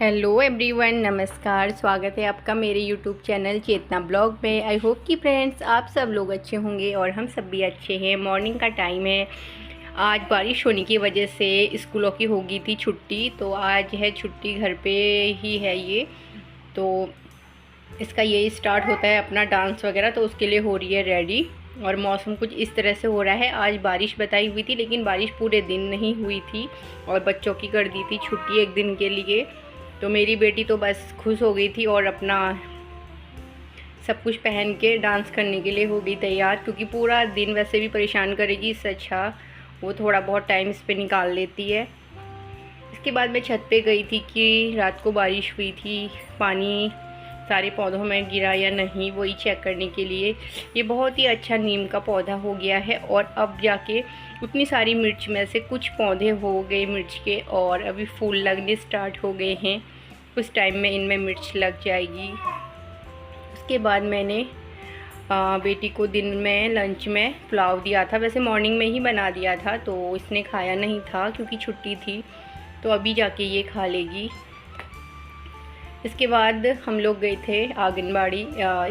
Hello everyone, नमस्कार। स्वागत है आपका मेरे यूट्यूब चैनल चेतना ब्लॉग में। आई होप कि फ्रेंड्स आप सब लोग अच्छे होंगे और हम सब भी अच्छे हैं। मॉर्निंग का टाइम है। आज बारिश होने की वजह से स्कूलों की हो गई थी छुट्टी, तो आज है छुट्टी, घर पे ही है ये। तो इसका ये स्टार्ट होता है अपना डांस वगैरह, तो उसके लिए हो रही है रेडी। और मौसम कुछ इस तरह से हो रहा है। आज बारिश बताई हुई थी, लेकिन बारिश पूरे दिन नहीं हुई थी और बच्चों की कर दी थी छुट्टी एक दिन के लिए। तो मेरी बेटी तो बस खुश हो गई थी और अपना सब कुछ पहन के डांस करने के लिए हो गई तैयार, क्योंकि पूरा दिन वैसे भी परेशान करेगी, इससे अच्छा वो थोड़ा बहुत टाइम इस पे निकाल लेती है। इसके बाद मैं छत पे गई थी कि रात को बारिश हुई थी, पानी सारे पौधों में गिरा या नहीं, वही चेक करने के लिए। ये बहुत ही अच्छा नीम का पौधा हो गया है और अब जाके उतनी सारी मिर्च में से कुछ पौधे हो गए मिर्च के और अभी फूल लगने स्टार्ट हो गए हैं। कुछ टाइम में इनमें मिर्च लग जाएगी। उसके बाद मैंने बेटी को दिन में लंच में पुलाव दिया था। वैसे मॉर्निंग में ही बना दिया था, तो इसने खाया नहीं था क्योंकि छुट्टी थी, तो अभी जाके ये खा लेगी। इसके बाद हम लोग गए थे आंगनबाड़ी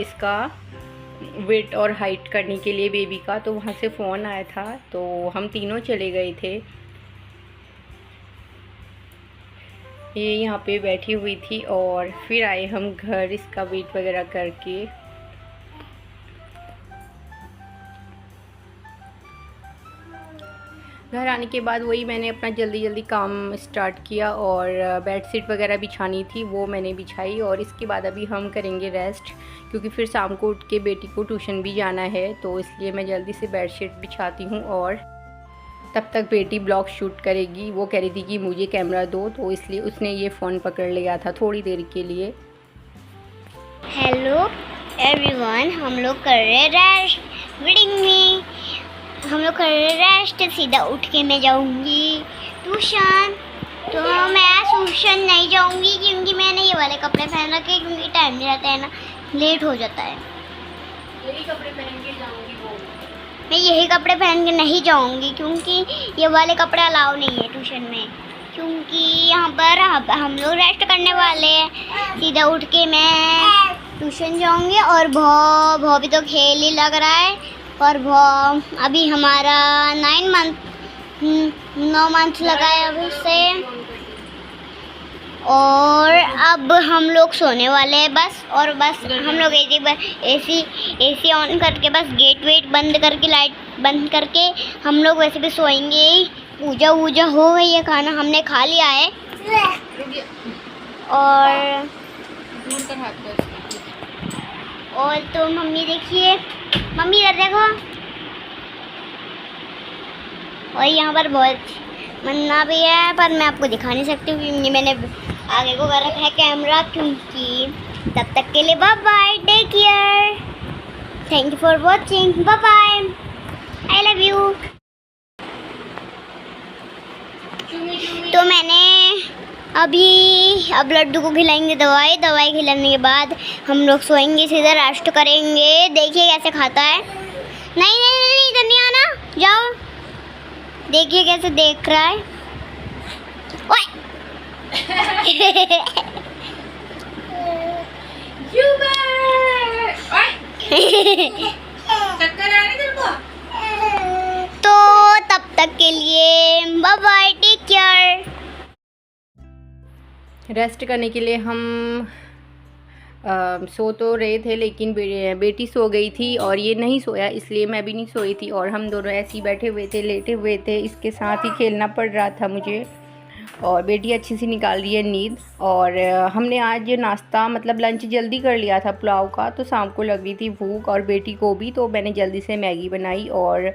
इसका वेट और हाइट करने के लिए बेबी का, तो वहाँ से फ़ोन आया था, तो हम तीनों चले गए थे। ये यहाँ पे बैठी हुई थी और फिर आए हम घर इसका वेट वगैरह करके। घर आने के बाद वही मैंने अपना जल्दी जल्दी काम स्टार्ट किया और बेडशीट वगैरह बिछानी थी, वो मैंने बिछाई। और इसके बाद अभी हम करेंगे रेस्ट, क्योंकि फिर शाम को उठ के बेटी को ट्यूशन भी जाना है, तो इसलिए मैं जल्दी से बेडशीट बिछाती हूँ। और तब तक बेटी ब्लॉग शूट करेगी। वो कह रही थी कि मुझे कैमरा दो, तो इसलिए उसने ये फ़ोन पकड़ लिया था थोड़ी देर के लिए। हेलो एवरीवन, हम लोग कर रहे रेस्ट रीडिंग में। हम लोग कर रहे रेस्ट। सीधा उठ के मैं जाऊंगी ट्यूशन। तो मैं ट्यूशन नहीं जाऊंगी क्योंकि मैंने ये वाले कपड़े पहन रखे, क्योंकि टाइम नहीं रहता है ना, लेट हो जाता है। यही कपड़े पहन के जाऊंगी वो। मैं यही कपड़े पहन के नहीं जाऊंगी क्योंकि ये वाले कपड़े अलाउ नहीं है ट्यूशन में, क्योंकि यहाँ पर हम लोग रेस्ट करने वाले हैं। सीधा उठ के मैं ट्यूशन जाऊंगी। और भौ भी तो खेल ही लग रहा है। और अभी हमारा 9 मंथ लगा है अभी से। और अब हम लोग सोने वाले हैं बस। और बस हम लोग एसी ऑन करके बस गेट वेट बंद करके लाइट बंद करके हम लोग वैसे भी सोएंगे। पूजा वूजा हो गई है, खाना हमने खा लिया है। और तो मम्मी देखिए, मम्मी इधर देखो। और यहाँ पर बहुत मन्ना भी है, पर मैं आपको दिखा नहीं सकती क्योंकि मैंने आगे को कर रखा है कैमरा। क्योंकि तब तक के लिए bye bye, take care, thank you for watching, bye bye, I love you. तो मैंने अब लड्डू को खिलाएंगे दवाई खिलाने के बाद हम लोग सोएंगे, सीधा रेस्ट करेंगे। देखिए कैसे खाता है। नहीं इधर नहीं आना, जाओ। देखिए कैसे देख रहा है। ओए चक्कर आ रहे तेरे को? तो तब तक के लिए bye bye, take care. Rest करने के लिए हम सो तो रहे थे, लेकिन बेटी सो गई थी और ये नहीं सोया, इसलिए मैं भी नहीं सोई थी। और हम दोनों ऐसे ही बैठे हुए थे, लेटे हुए थे, इसके साथ ही खेलना पड़ रहा था मुझे। और बेटी अच्छी सी निकाल रही है नींद। और हमने आज नाश्ता मतलब लंच जल्दी कर लिया था पुलाव का, तो शाम को लग रही थी भूख और बेटी को भी, तो मैंने जल्दी से मैगी बनाई और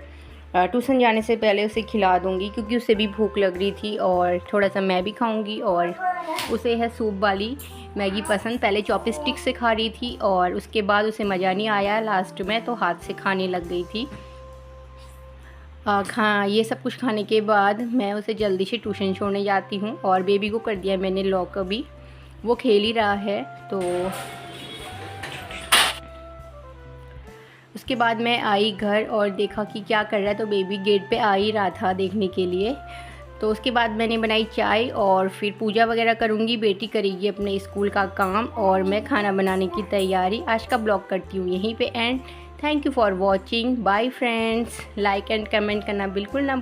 ट्यूशन जाने से पहले उसे खिला दूँगी, क्योंकि उसे भी भूख लग रही थी और थोड़ा सा मैं भी खाऊँगी। और उसे है सूप वाली मैगी पसंद। पहले चॉपस्टिक से खा रही थी और उसके बाद उसे मज़ा नहीं आया लास्ट में, तो हाथ से खाने लग गई थी। ये सब कुछ खाने के बाद मैं उसे जल्दी से ट्यूशन छोड़ने जाती हूँ। और बेबी को कर दिया मैंने लॉक, अभी वो खेल ही रहा है। तो उसके बाद मैं आई घर और देखा कि क्या कर रहा है, तो बेबी गेट पे आ ही रहा था देखने के लिए। तो उसके बाद मैंने बनाई चाय और फिर पूजा वगैरह करूँगी, बेटी करेगी अपने स्कूल का काम और मैं खाना बनाने की तैयारी। आज का ब्लॉग करती हूँ यहीं पे end. Thank you for watching. Bye friends. Like and comment करना बिल्कुल ना